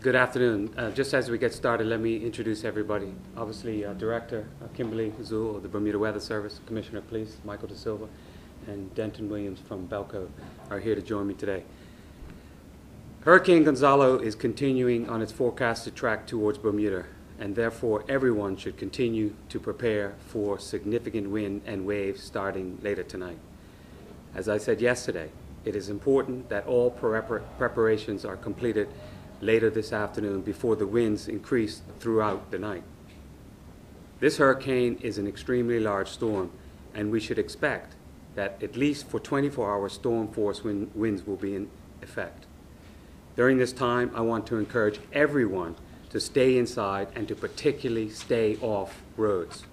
Good afternoon. Just as we get started, let me introduce everybody. Obviously, Director Kimberly Zool of the Bermuda Weather Service, Commissioner of Police Michael De Silva, and Denton Williams from Belco are here to join me today. Hurricane Gonzalo is continuing on its forecasted track towards Bermuda, and therefore everyone should continue to prepare for significant wind and waves starting later tonight. As I said yesterday, it is important that all preparations are completed later this afternoon before the winds increase throughout the night. This hurricane is an extremely large storm, and we should expect that at least for 24-hour storm force winds will be in effect. During this time, I want to encourage everyone to stay inside and to particularly stay off roads.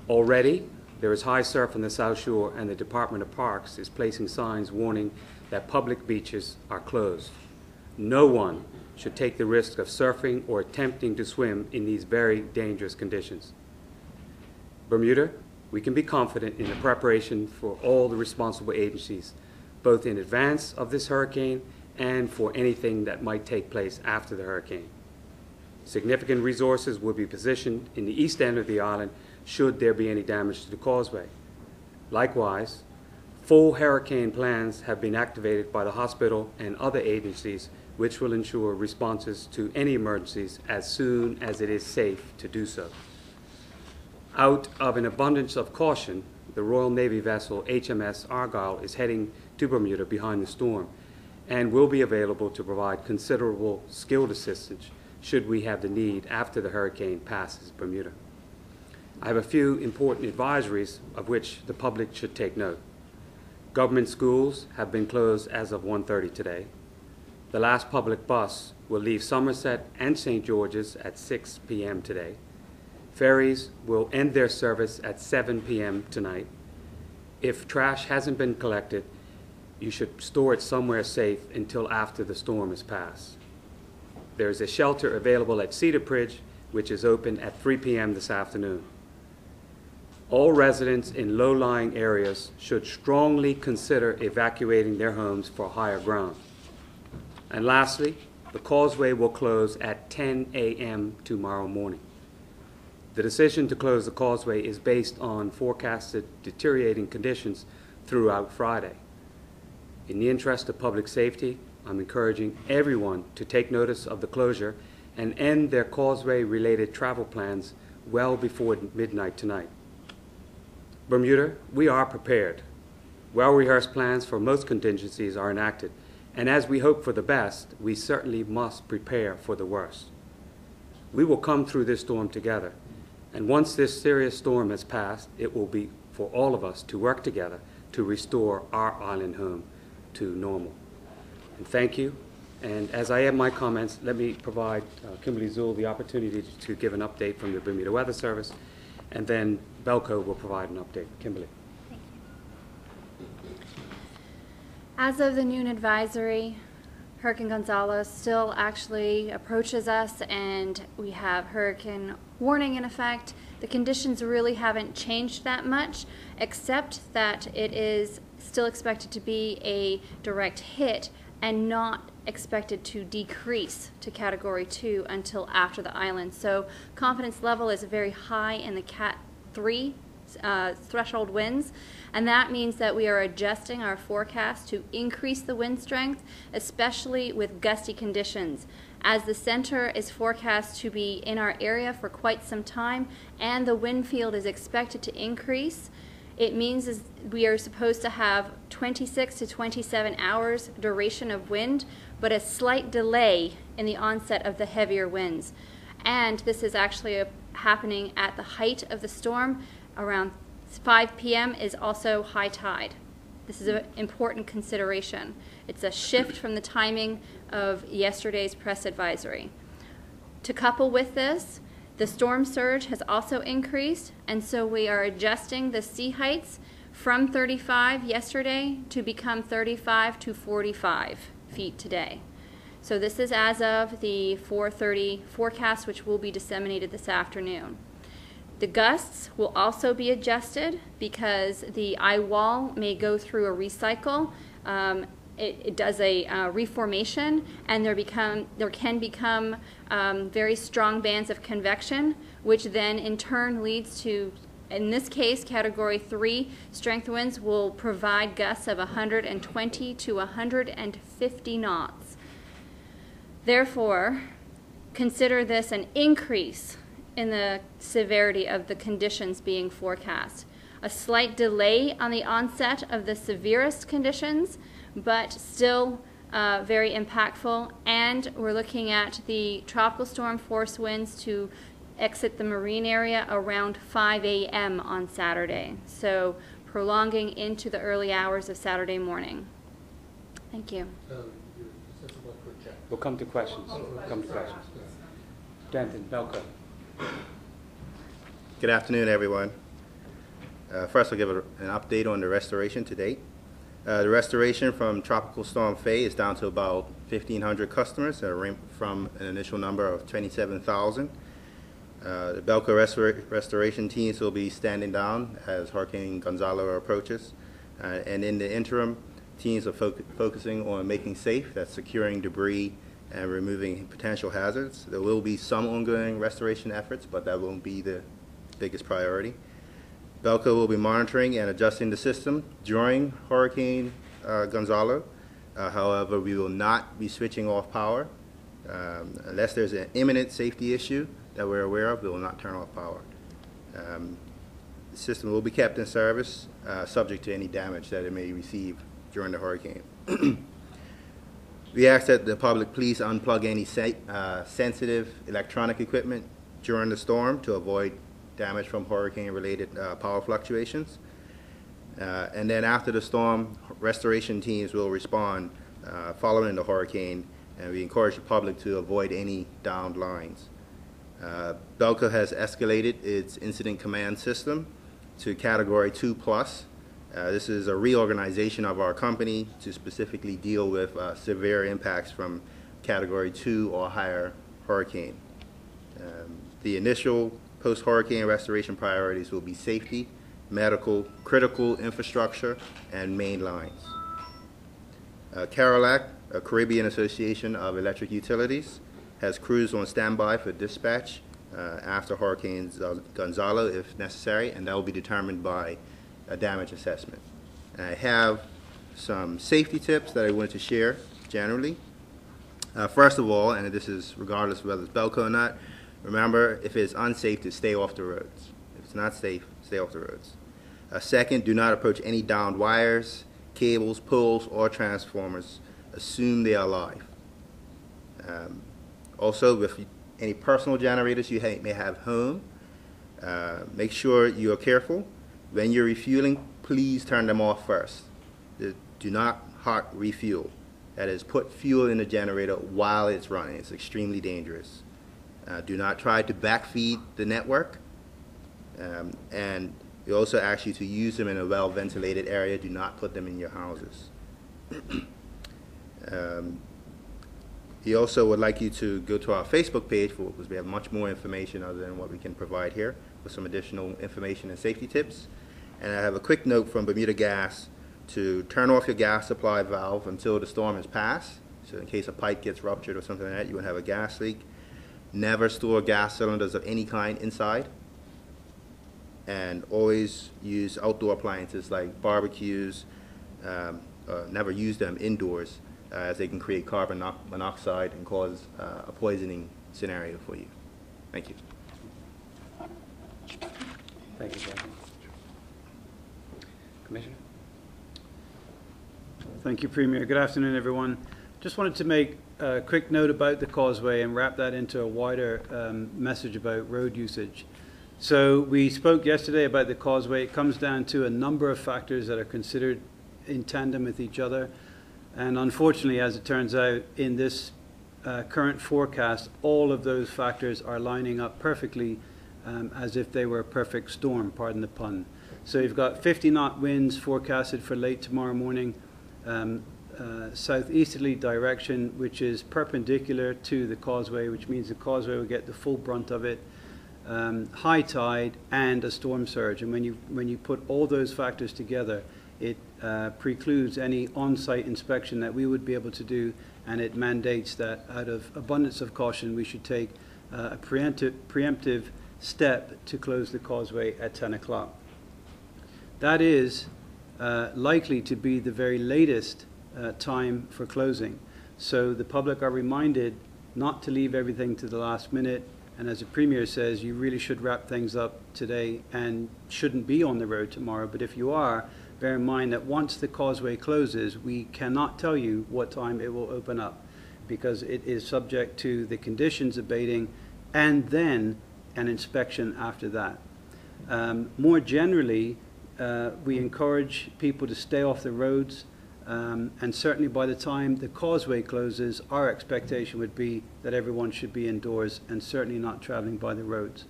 Already, there is high surf on the South Shore, and the Department of Parks is placing signs warning that public beaches are closed. No one should take the risk of surfing or attempting to swim in these very dangerous conditions. Bermuda, we can be confident in the preparation for all the responsible agencies, both in advance of this hurricane and for anything that might take place after the hurricane. Significant resources will be positioned in the east end of the island should there be any damage to the causeway. Likewise, full hurricane plans have been activated by the hospital and other agencies, which will ensure responses to any emergencies as soon as it is safe to do so. Out of an abundance of caution, the Royal Navy vessel HMS Argyle is heading to Bermuda behind the storm and will be available to provide considerable skilled assistance should we have the need after the hurricane passes Bermuda. I have a few important advisories of which the public should take note. Government schools have been closed as of 1:30 today. The last public bus will leave Somerset and St. George's at 6 p.m. today. Ferries will end their service at 7 p.m. tonight. If trash hasn't been collected, you should store it somewhere safe until after the storm has passed. There is a shelter available at Cedar Bridge, which is open at 3 p.m. this afternoon. All residents in low-lying areas should strongly consider evacuating their homes for higher ground. And lastly, the causeway will close at 10 a.m. tomorrow morning. The decision to close the causeway is based on forecasted deteriorating conditions throughout Friday. In the interest of public safety, I'm encouraging everyone to take notice of the closure and end their causeway-related travel plans well before midnight tonight. Bermuda, we are prepared. Well-rehearsed plans for most contingencies are enacted, and as we hope for the best, we certainly must prepare for the worst. We will come through this storm together, and once this serious storm has passed, it will be for all of us to work together to restore our island home to normal. And thank you. And as I end my comments, let me provide Kimberly Zool the opportunity to give an update from the Bermuda Weather Service, and then Belco will provide an update. Kimberly. Thank you. As of the noon advisory, Hurricane Gonzalo still actually approaches us, and we have hurricane warning in effect. The conditions really haven't changed that much, except that it is still expected to be a direct hit and not expected to decrease to Category 2 until after the island. So confidence level is very high in the Cat 3 threshold winds, and that means that we are adjusting our forecast to increase the wind strength, especially with gusty conditions. As the center is forecast to be in our area for quite some time and the wind field is expected to increase, it means we are supposed to have 26 to 27 hours duration of wind, but a slight delay in the onset of the heavier winds. And this is actually happening at the height of the storm. Around 5 p.m. is also high tide. This is an important consideration. It's a shift from the timing of yesterday's press advisory. To couple with this, the storm surge has also increased, and so we are adjusting the sea heights from 35 yesterday to become 35 to 45 feet today. So this is as of the 4:30 forecast, which will be disseminated this afternoon. The gusts will also be adjusted because the eye wall may go through a recycle it does a reformation, and there can become very strong bands of convection, which then in turn leads to, in this case, Category 3 strength winds will provide gusts of 120 to 150 knots. Therefore, consider this an increase in the severity of the conditions being forecast. A slight delay on the onset of the severest conditions, but still very impactful. And we're looking at the tropical storm force winds to exit the marine area around 5 a.m. on Saturday. So prolonging into the early hours of Saturday morning. Thank you. We'll come to questions. Denton, Belko. Good afternoon, everyone. First, I'll give an update on the restoration to date. The restoration from Tropical Storm Faye is down to about 1,500 customers, from an initial number of 27,000. The Belko restoration teams will be standing down as Hurricane Gonzalo approaches. And in the interim, teams are focusing on making safe, that's securing debris and removing potential hazards. There will be some ongoing restoration efforts, but that won't be the biggest priority. Belko will be monitoring and adjusting the system during Hurricane Gonzalo. However, we will not be switching off power. Unless there's an imminent safety issue that we're aware of, we will not turn off power. The system will be kept in service, subject to any damage that it may receive during the hurricane. We ask that the public please unplug any sensitive electronic equipment during the storm to avoid damage from hurricane-related power fluctuations. And then after the storm, restoration teams will respond following the hurricane, and we encourage the public to avoid any downed lines. Belko has escalated its incident command system to Category 2+. This is a reorganization of our company to specifically deal with severe impacts from Category 2 or higher hurricane. The initial post-hurricane restoration priorities will be safety, medical, critical infrastructure, and main lines. CAROLAC, a Caribbean Association of Electric Utilities, has crews on standby for dispatch after Hurricane Gonzalo if necessary, and that will be determined by a damage assessment. And I have some safety tips that I wanted to share generally. First of all, and this is regardless of whether it's Belko or not, remember, if it's unsafe, to stay off the roads. If it's not safe, stay off the roads. Second, do not approach any downed wires, cables, poles, or transformers. Assume they are alive. Also, with any personal generators you may have home, make sure you are careful. When you're refueling, please turn them off first. Do not hot refuel. That is, put fuel in the generator while it's running. It's extremely dangerous. Do not try to backfeed the network. And we also ask you to use them in a well-ventilated area. Do not put them in your houses. He also would like you to go to our Facebook page because we have much more information other than what we can provide here with some additional information and safety tips. And I have a quick note from Bermuda Gas to turn off your gas supply valve until the storm has passed. So in case a pipe gets ruptured or something like that, you won't have a gas leak. Never store gas cylinders of any kind inside. And always use outdoor appliances like barbecues. Never use them indoors as they can create carbon monoxide and cause a poisoning scenario for you. Thank you. Thank you, Captain. Commissioner? Thank you, Premier. Good afternoon, everyone. Just wanted to make a quick note about the causeway and wrap that into a wider message about road usage. So we spoke yesterday about the causeway. It comes down to a number of factors that are considered in tandem with each other. And unfortunately, as it turns out, in this current forecast, all of those factors are lining up perfectly as if they were a perfect storm, pardon the pun. So you've got 50-knot winds forecasted for late tomorrow morning, southeasterly direction, which is perpendicular to the causeway, which means the causeway will get the full brunt of it, high tide, and a storm surge. And when you put all those factors together, it precludes any on-site inspection that we would be able to do, and it mandates that out of abundance of caution we should take a preemptive step to close the causeway at 10 o'clock. That is likely to be the very latest time for closing. So the public are reminded not to leave everything to the last minute, and as the Premier says, you really should wrap things up today and shouldn't be on the road tomorrow. But if you are, bear in mind that once the causeway closes, we cannot tell you what time it will open up, because it is subject to the conditions abating and then an inspection after that. More generally, we encourage people to stay off the roads, and certainly by the time the causeway closes, our expectation would be that everyone should be indoors and certainly not traveling by the roads.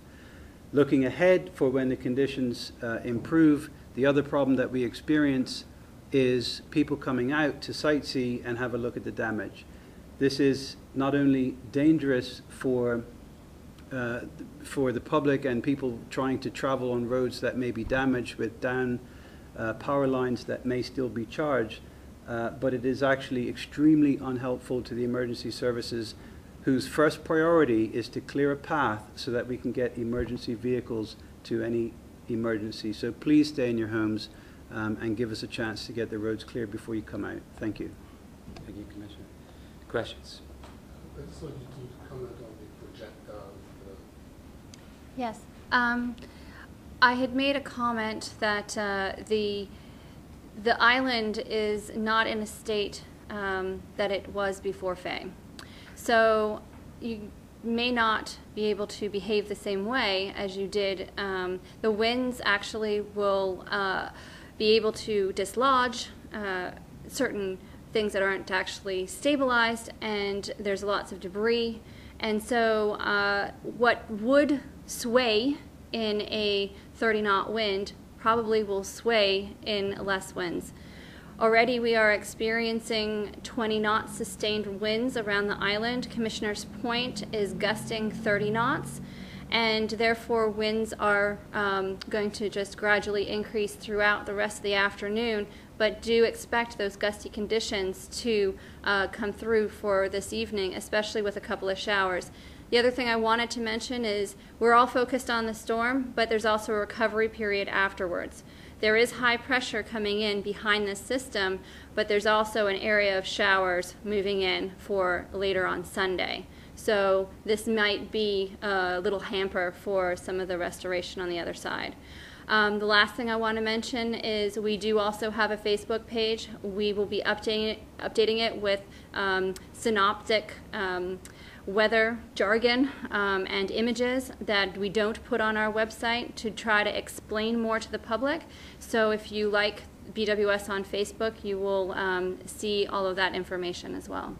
Looking ahead for when the conditions improve, the other problem that we experience is people coming out to sightsee and have a look at the damage. This is not only dangerous for the public and people trying to travel on roads that may be damaged with down power lines that may still be charged, but it is actually extremely unhelpful to the emergency services, whose first priority is to clear a path so that we can get emergency vehicles to any emergency. So please stay in your homes and give us a chance to get the roads clear before you come out. Thank you. Thank you, Commissioner. Questions? I just wanted you to comment on the projectile. Yes. I had made a comment that the island is not in a state that it was before Faye. So you may not be able to behave the same way as you did. The winds actually will be able to dislodge certain things that aren't actually stabilized, and there's lots of debris. And so what would sway in a 30-knot wind probably will sway in less winds. Already we are experiencing 20-knot sustained winds around the island. Commissioner's Point is gusting 30 knots, and therefore winds are going to just gradually increase throughout the rest of the afternoon, but do expect those gusty conditions to come through for this evening, especially with a couple of showers. The other thing I wanted to mention is we're all focused on the storm, but there's also a recovery period afterwards. There is high pressure coming in behind this system, but there's also an area of showers moving in for later on Sunday. So this might be a little hamper for some of the restoration on the other side. The last thing I want to mention is we do also have a Facebook page. We will be updating it with synoptic weather jargon and images that we don't put on our website to try to explain more to the public. So if you like BWS on Facebook, you will see all of that information as well.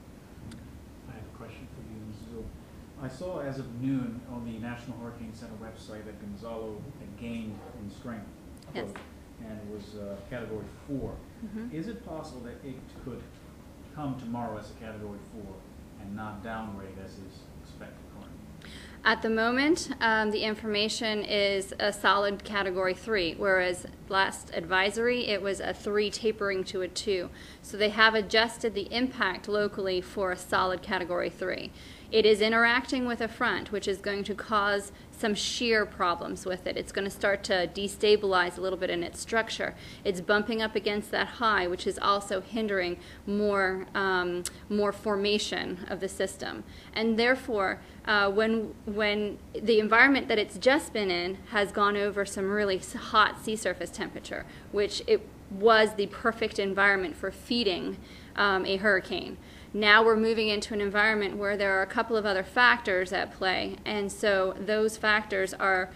I have a question for you, Ms. Zul. I saw as of noon on the National Hurricane Center website that Gonzalo had gained in strength. Yes. And it was Category 4. Mm-hmm. Is it possible that it could come tomorrow as a Category 4 and not downgrade as is expected currently? At the moment, the information is a solid Category 3, whereas last advisory it was a 3 tapering to a 2. So they have adjusted the impact locally for a solid Category 3. It is interacting with a front, which is going to cause some shear problems with it. It's going to start to destabilize a little bit in its structure. It's bumping up against that high, which is also hindering more formation of the system. And therefore, when the environment that it's just been in has gone over some really hot sea surface temperature, which it was the perfect environment for feeding a hurricane. Now we're moving into an environment where there are a couple of other factors at play, and so those factors are,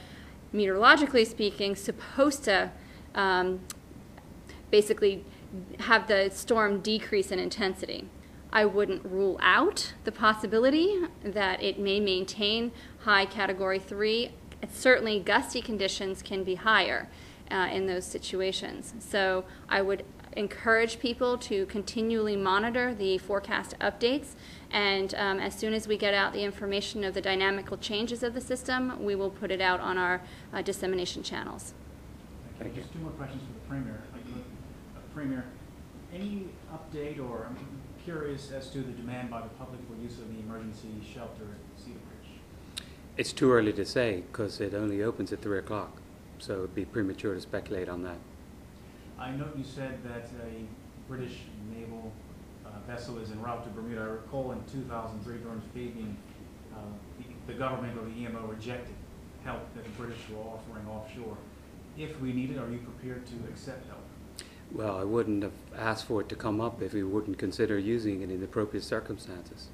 meteorologically speaking, supposed to basically have the storm decrease in intensity. I wouldn't rule out the possibility that it may maintain high Category 3. Certainly gusty conditions can be higher in those situations. So I would encourage people to continually monitor the forecast updates, and as soon as we get out the information of the dynamical changes of the system, we will put it out on our dissemination channels. Thank you. Just 2 more questions for the Premier. Premier, any update, or I'm curious as to the demand by the public for use of the emergency shelter at Cedar Bridge? It's too early to say because it only opens at 3 o'clock, so it'd be premature to speculate on that. I note you said that a British naval vessel is en route to Bermuda. I recall in 2003 during Fabian, the government or the EMO rejected help that the British were offering offshore. If we need it, are you prepared to accept help? Well, I wouldn't have asked for it to come up if we wouldn't consider using it in appropriate circumstances.